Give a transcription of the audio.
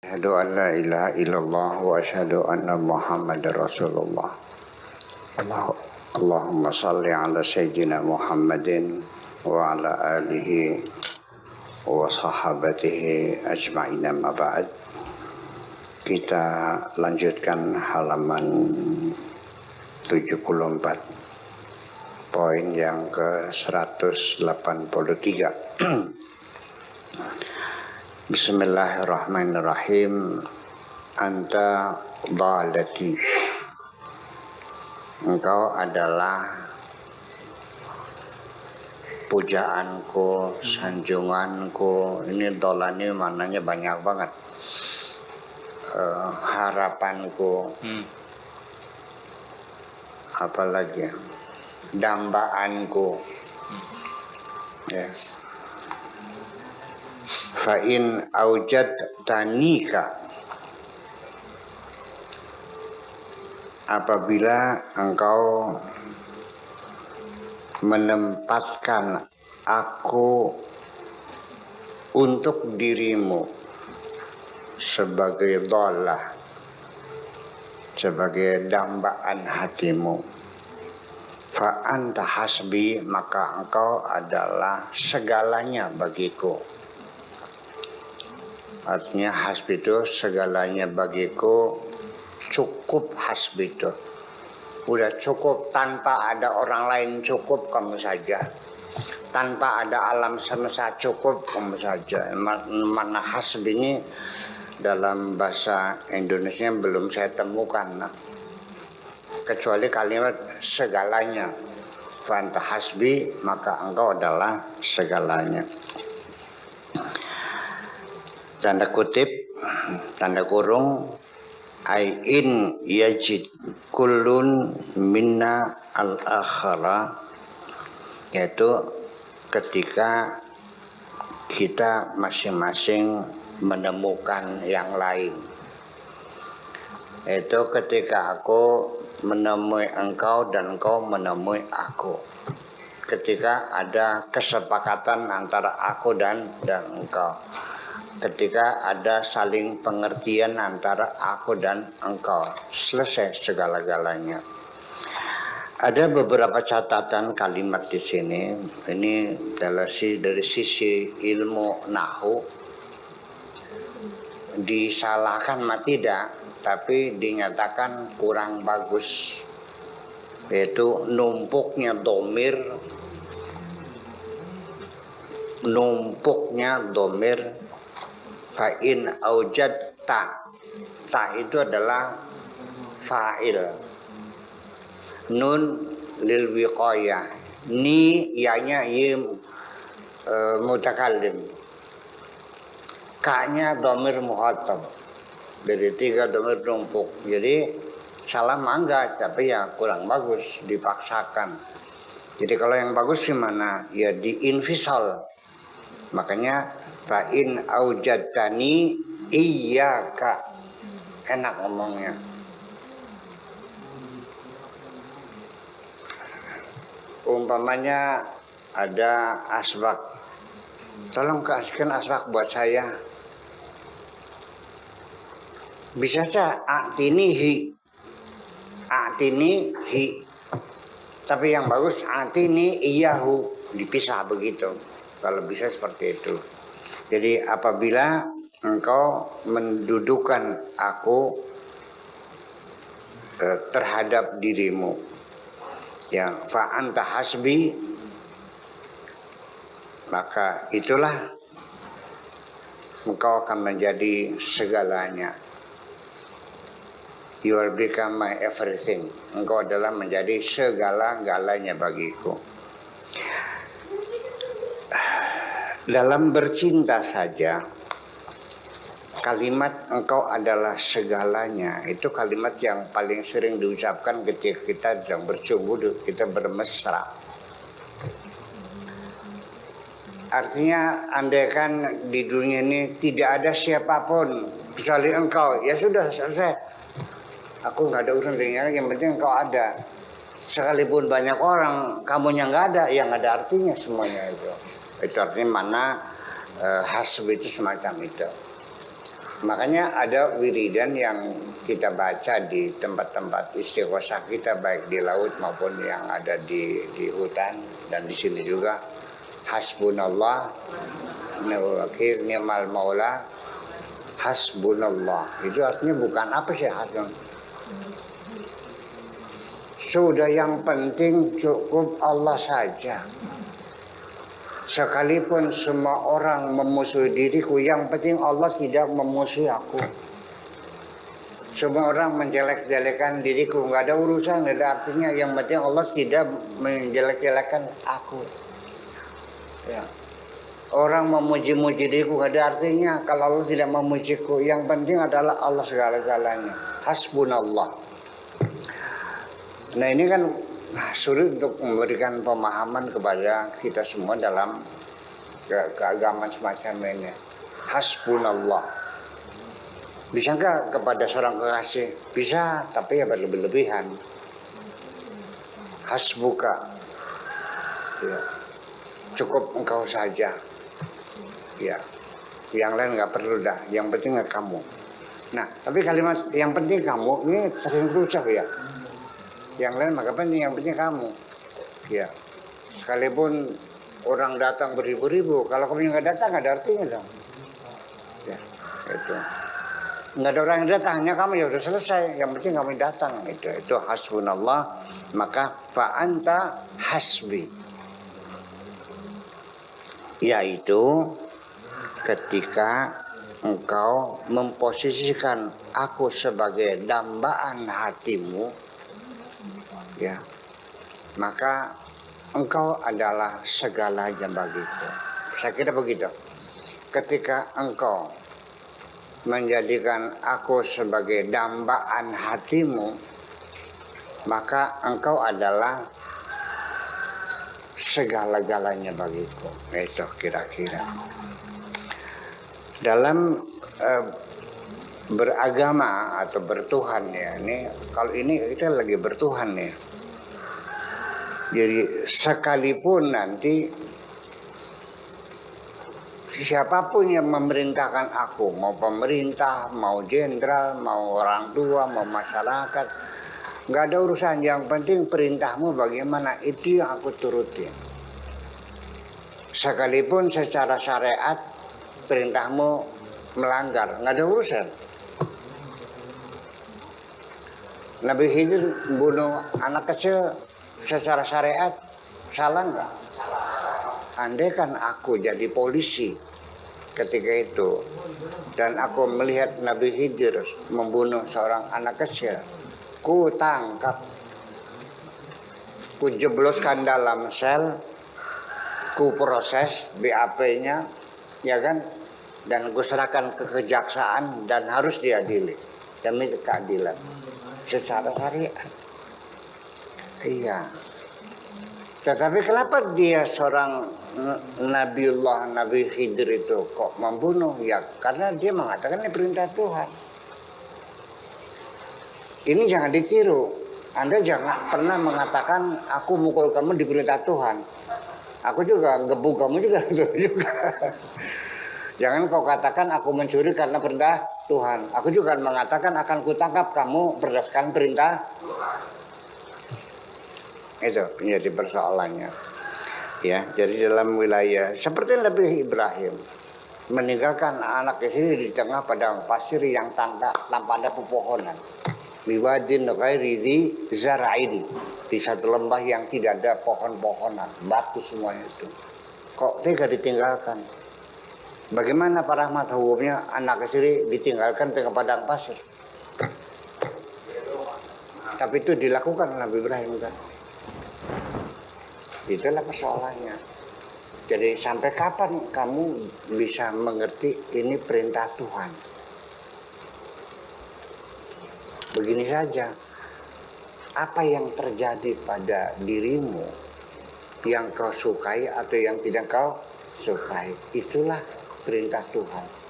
Asyhadu an la ilaha illallah wa asyhadu anna Muhammadar Rasulullah. Allahumma salli ala sayyidina Muhammadin wa ala alihi wa sahabatihi ajma'in, amma ba'd. Kita lanjutkan halaman 74, poin yang ke 183. Bismillahirrahmanirrahim. Anta dhalati, engkau adalah pujaanku, sanjunganku. Ini dolani maknanya banyak banget. Harapanku, apalagi dambaanku, ya. Fa in aujadtanika, apabila engkau menempatkan aku untuk dirimu sebagai dhalah, sebagai dambaan hatimu, fa anta hasbi, maka engkau adalah segalanya bagiku. Artinya hasbi itu segalanya bagiku, cukup hasbi itu. Udah cukup, tanpa ada orang lain cukup kamu saja. Tanpa ada alam semesta cukup kamu saja. Mana hasbi ini dalam bahasa Indonesia belum saya temukan. Kecuali kalimat segalanya. Fanta hasbi, maka engkau adalah segalanya. Tanda kutip, tanda kurung, in yajid kullun minna al-akhara, yaitu ketika kita masing-masing menemukan yang lain. Itu ketika aku menemui engkau dan engkau menemui aku. Ketika ada kesepakatan antara aku dan engkau. Ketika ada saling pengertian antara aku dan engkau, selesai segala-galanya. Ada beberapa catatan kalimat di sini. Ini dari sisi ilmu nahwu, disalahkan mah tidak, tapi dinyatakan kurang bagus. Yaitu numpuknya domir, fa in aujadta, ta itu adalah fa'il, nun lil wiqayah, ni ianya mutakallim, ka-nya dhamir mukhatab. Dari tiga dhamir numpuk. Jadi salah mangga, tapi ya kurang bagus, dipaksakan. Jadi kalau yang bagus gimana? Ya diinfisal. Makanya fa in aujadtani iyyaka, enak ngomongnya. Umpamanya ada asbak, tolong kasihkan asbak buat saya. Bisa saja atini hi, tapi yang bagus atini iyahu, dipisah begitu. Kalau bisa seperti itu. Jadi apabila engkau mendudukan aku terhadap dirimu, yang fa anta hasbi, maka itulah engkau akan menjadi segalanya. You will become my everything. Engkau adalah menjadi segala-galanya bagiku. Dalam bercinta saja, kalimat engkau adalah segalanya itu kalimat yang paling sering diucapkan ketika kita sedang bercumbu, kita bermesra. Artinya andaikan di dunia ini tidak ada siapapun kecuali engkau, ya sudah selesai. Aku nggak ada urusan dengan yang penting engkau ada. Sekalipun banyak orang, kamunya nggak ada, yang ada artinya semuanya itu. Itu artinya mana hasbi itu semacam itu. Makanya ada wiridan yang kita baca di tempat-tempat istighosah kita, baik di laut maupun yang ada di hutan dan di sini juga. Hasbunallah, ni'mal wakil, ni'mal maula, hasbunallah. Itu artinya bukan apa sih hasbun. Sudah yang penting cukup Allah saja. Sekalipun semua orang memusuhi diriku, yang penting Allah tidak memusuhi aku. Semua orang menjelek-jelekan diriku, nggak ada urusan, nggak ada artinya. Yang penting Allah tidak menjelek-jelekan aku. Ya. Orang memuji-muji diriku nggak ada artinya kalau Allah tidak memujiku. Yang penting adalah Allah segala-galanya. Hasbunallah. Nah ini kan sulit untuk memberikan pemahaman kepada kita semua dalam keagamaan semacam ini. Hasbunallah. Bisa nggak kepada seorang kekasih? Bisa, tapi ya berlebih-lebihan. Hasbuka. Ya. Cukup engkau saja. Ya. Yang lain nggak perlu dah. Yang penting kamu. Nah, tapi kalimat yang penting kamu ini sering terucap ya. Yang lain maka penting, yang penting kamu. Ya. Sekalipun orang datang beribu-ribu, kalau kamu nggak datang nggak ada artinya dong. Ya, itu. Nggak ada orang yang datang, hanya kamu ya udah selesai. Yang penting kamu datang. Itu hasbunallah. Maka fa'anta hasbi. Yaitu ketika engkau memposisikan aku sebagai dambaan hatimu, ya, maka engkau adalah segalanya bagiku. Saya kira begitu. Ketika engkau menjadikan aku sebagai dambaan hatimu, maka engkau adalah segala-galanya bagiku. Itu kira-kira. Dalam beragama atau bertuhan ya, ini kalau ini kita lagi bertuhan ya. Jadi sekalipun nanti siapapun yang memerintahkan aku, mau pemerintah, mau jenderal, mau orang tua, mau masyarakat, nggak ada urusan. Yang penting perintahmu bagaimana, itu yang aku turutin. Sekalipun secara syariat perintahmu melanggar, nggak ada urusan. Nabi Khidir bunuh anak kecil secara syariat salah nggak? Andai kan aku jadi polisi ketika itu dan aku melihat Nabi Khidir membunuh seorang anak kecil, ku tangkap, ku jebloskan dalam sel, ku proses BAP-nya, ya kan, dan ku serahkan ke kejaksaan dan harus diadili demi keadilan secara syariat. Iya. Tetapi kenapa dia seorang Nabiullah, Nabi Khidir itu kok membunuh? Ya karena dia mengatakan ini perintah Tuhan. Ini jangan ditiru. Anda jangan pernah mengatakan aku mukul kamu di perintah Tuhan. Aku juga gebuk kamu juga. Jangan kau katakan aku mencuri karena perintah Tuhan. Aku juga mengatakan akan kutangkap kamu berdasarkan perintah. Itu menjadi persoalannya. Ya, jadi dalam wilayah seperti Nabi Ibrahim meninggalkan anak istri di tengah padang pasir yang tanpa ada pepohonan. Biwadin ghairi dzi zara'in, di satu lembah yang tidak ada pohon-pohonan, batu semuanya itu. Kok tega ditinggalkan? Bagaimana para rahmat hukumnya anak istri ditinggalkan tengah padang pasir? Tapi itu dilakukan Nabi Ibrahim kan. Itulah persoalannya. Jadi sampai kapan kamu bisa mengerti ini perintah Tuhan? Begini saja. Apa yang terjadi pada dirimu yang kau sukai atau yang tidak kau sukai, itulah perintah Tuhan.